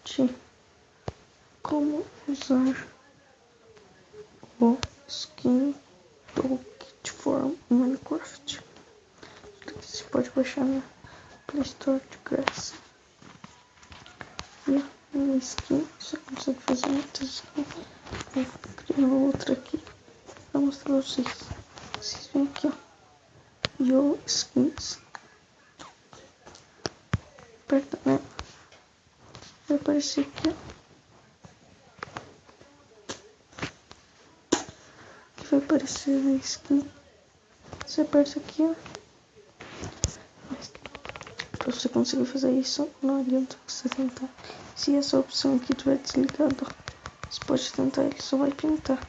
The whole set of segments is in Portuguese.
de como usar o skin do Kit for Minecraft. Você pode baixar na Play Store de graça. E a minha skin, você consegue fazer muitas skins. Vou criar outra aqui pra mostrar pra vocês. Vocês vêm aqui, ó. Yo Skins. Aperta nela. Vai aparecer aqui, ó. Aqui vai aparecer a skin. Você aperta aqui, ó. Pra você conseguir fazer isso, não adianta você tentar. Se essa opção aqui estiver desligada, você pode tentar, ele só vai pintar.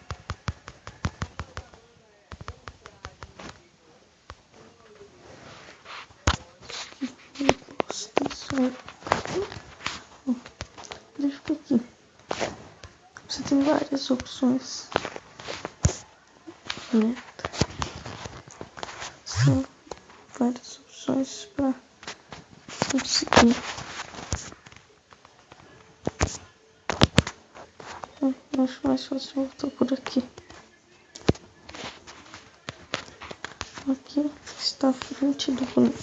Ele fica aqui. Você tem várias opções. Né? São várias opções para conseguir. Eu acho mais fácil voltar por aqui. Aqui está a frente do boneco.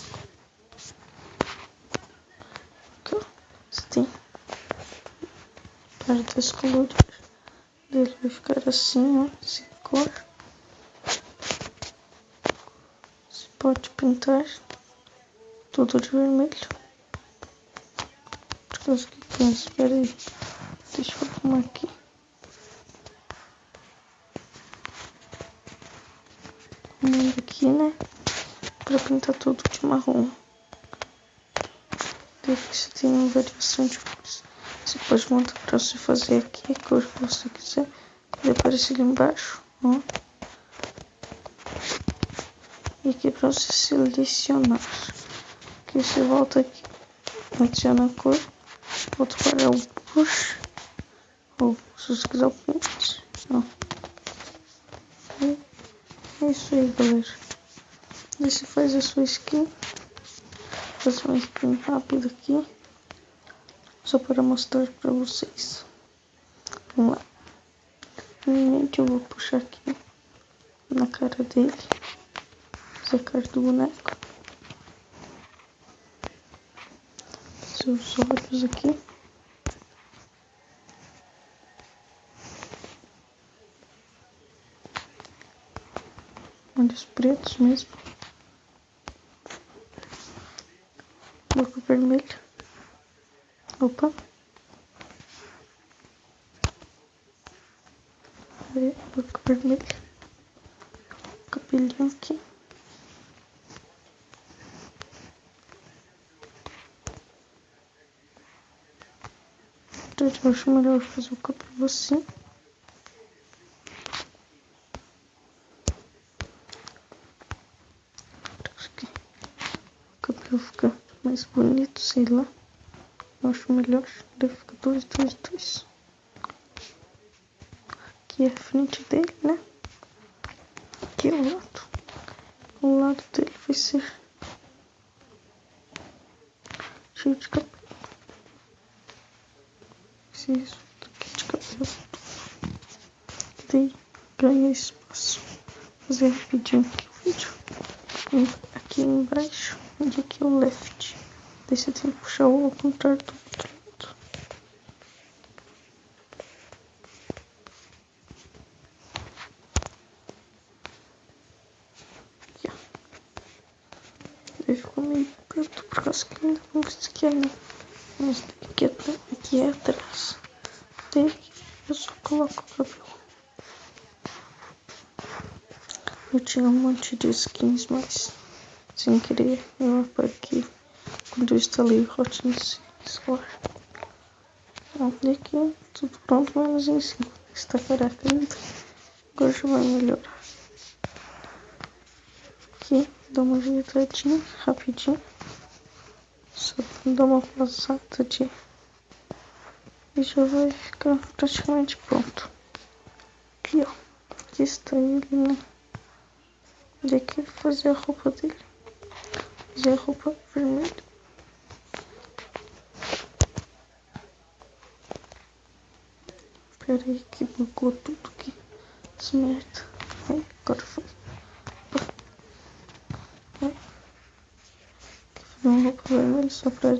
Aqui, ó, você tem partes coloridas. Ele vai ficar assim, ó, sem cor. Você pode pintar tudo de vermelho. Por causa que tem, espera aí. Deixa eu arrumar aqui. Arrumando aqui, né? Pra pintar tudo de marrom. Desde que você tenha uma variação de cores. Você pode montar pra você fazer aqui a cor que você quiser. Vai aparecer ali embaixo, ó. E aqui pra você selecionar. Aqui você volta aqui, adiciona a cor. Volta para o push. Ou se você quiser o print. Ó. É isso aí, galera. E você faz a sua skin. Vou fazer uma skin rápida aqui. Só para mostrar para vocês. Vamos lá. Primeiramente eu vou puxar aqui na cara dele. Fazer a cara do boneco. Fazer os olhos aqui. Olhos pretos mesmo. Boca vermelha. Opa. Boca vermelha. Cabelinho aqui. Então eu acho melhor fazer o cabelo assim. Acho que o cabelo fica mais bonito, sei lá. Eu acho melhor. Deve ficar dois. Aqui é a frente dele, né? Aqui é o lado. O lado dele vai ser cheio de cabelo. Preciso daqui de cabelo. Daí ganha espaço. Vou fazer rapidinho aqui o vídeo. E aqui embaixo, onde aqui é o left. Daí você tem que puxar o ao contrário do outro lado. Aqui, ó. Daí ficou meio perto, por causa que ainda não fiz aqui, né? Mas aqui é atrás. Daí eu só coloco o cabelo. Eu tinha um monte de skins, mas sem querer eu apaguei quando eu instalei o Hotness Score. E aqui tudo pronto, menos em cima. Está careca ainda. Agora já vai melhorar. Aqui dá uma ajeitadinha rapidinho. Só dá uma passada de. E já vai ficar praticamente pronto. Aqui, ó. Aqui está ele, né? E aqui eu vou fazer a roupa dele. Fazer a roupa vermelha. Pera aí que bugou tudo aqui. Essa merda. Ai, agora foi. Ai. Fazer uma roupa vermelha só pra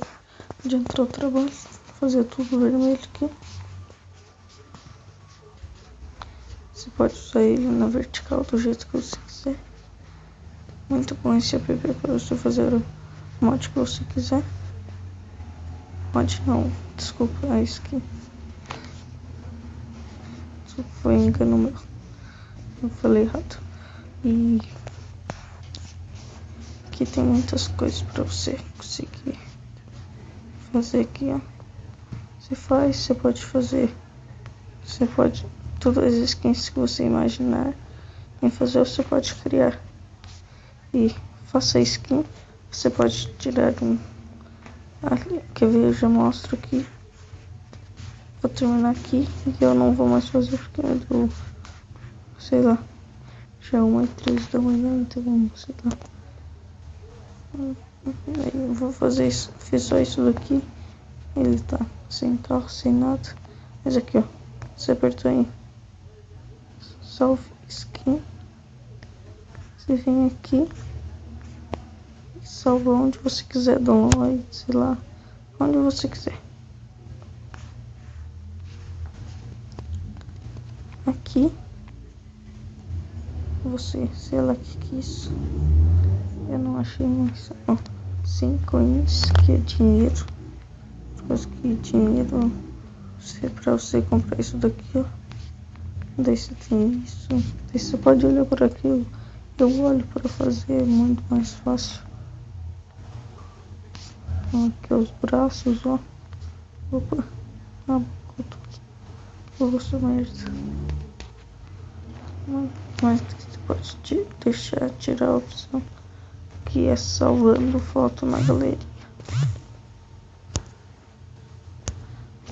adiantar o trabalho. Fazer tudo vermelho aqui. Você pode usar ele na vertical do jeito que você quiser. Muito bom esse app para você fazer o mod que você quiser. Mod não, desculpa, a skin. Desculpa, foi engano meu. Eu falei errado. E aqui tem muitas coisas para você conseguir fazer aqui, ó. Você pode fazer. Você pode. Todas as skins que você imaginar em fazer, você pode criar. E faça a skin. Você pode tirar um. Quer ver? Eu já mostro aqui. Vou terminar aqui. E eu não vou mais fazer porque é do. Sei lá. Já é 1h13 da manhã, então sei lá. Aí eu vou fazer isso. Fiz só isso daqui. Ele tá sem carro, sem nada. Mas aqui, ó. Você apertou em salve skin. Você vem aqui e salva onde você quiser, download, sei lá, onde você quiser. Aqui você, sei lá que é isso. Eu não achei mais. Ó, 100 coins, que é dinheiro. Coisa que dinheiro. Pra você comprar isso daqui, ó. Daí você tem isso. Daí você pode olhar por aqui. Eu olho para fazer, é muito mais fácil. Aqui os braços, ó. Opa. Ah, eu vou ser merda. Mas você pode tirar a opção que é salvando foto na galeria.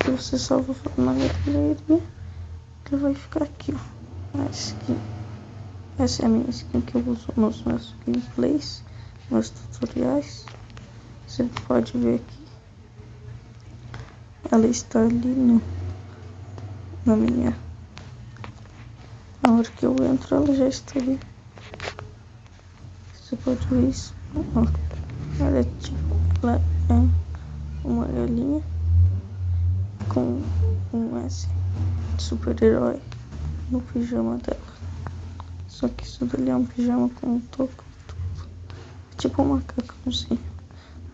Se você salva foto na galeria, ele vai ficar aqui, ó. A skin. Essa é a minha skin que eu uso nos meus gameplays, meus tutoriais. Você pode ver aqui. Ela está ali na minha. Na hora que eu entro, ela já está ali. Você pode ver isso. Ela é tipo, ela é uma galinha com um S de super-herói no pijama dela. Só que isso dali é um pijama com um toco. Tipo um macacãozinho.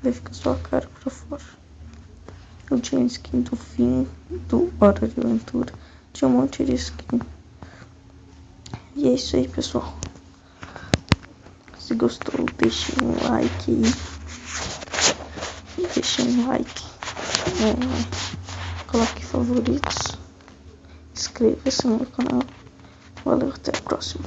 Daí fica só a cara pra fora. Eu tinha skin do fim do Hora de Aventura. Tinha um monte de skin. E é isso aí, pessoal. Se gostou, deixe um like aí. Deixe um like. Coloque favoritos. Inscreva-se no meu canal. Valeu, até a próxima.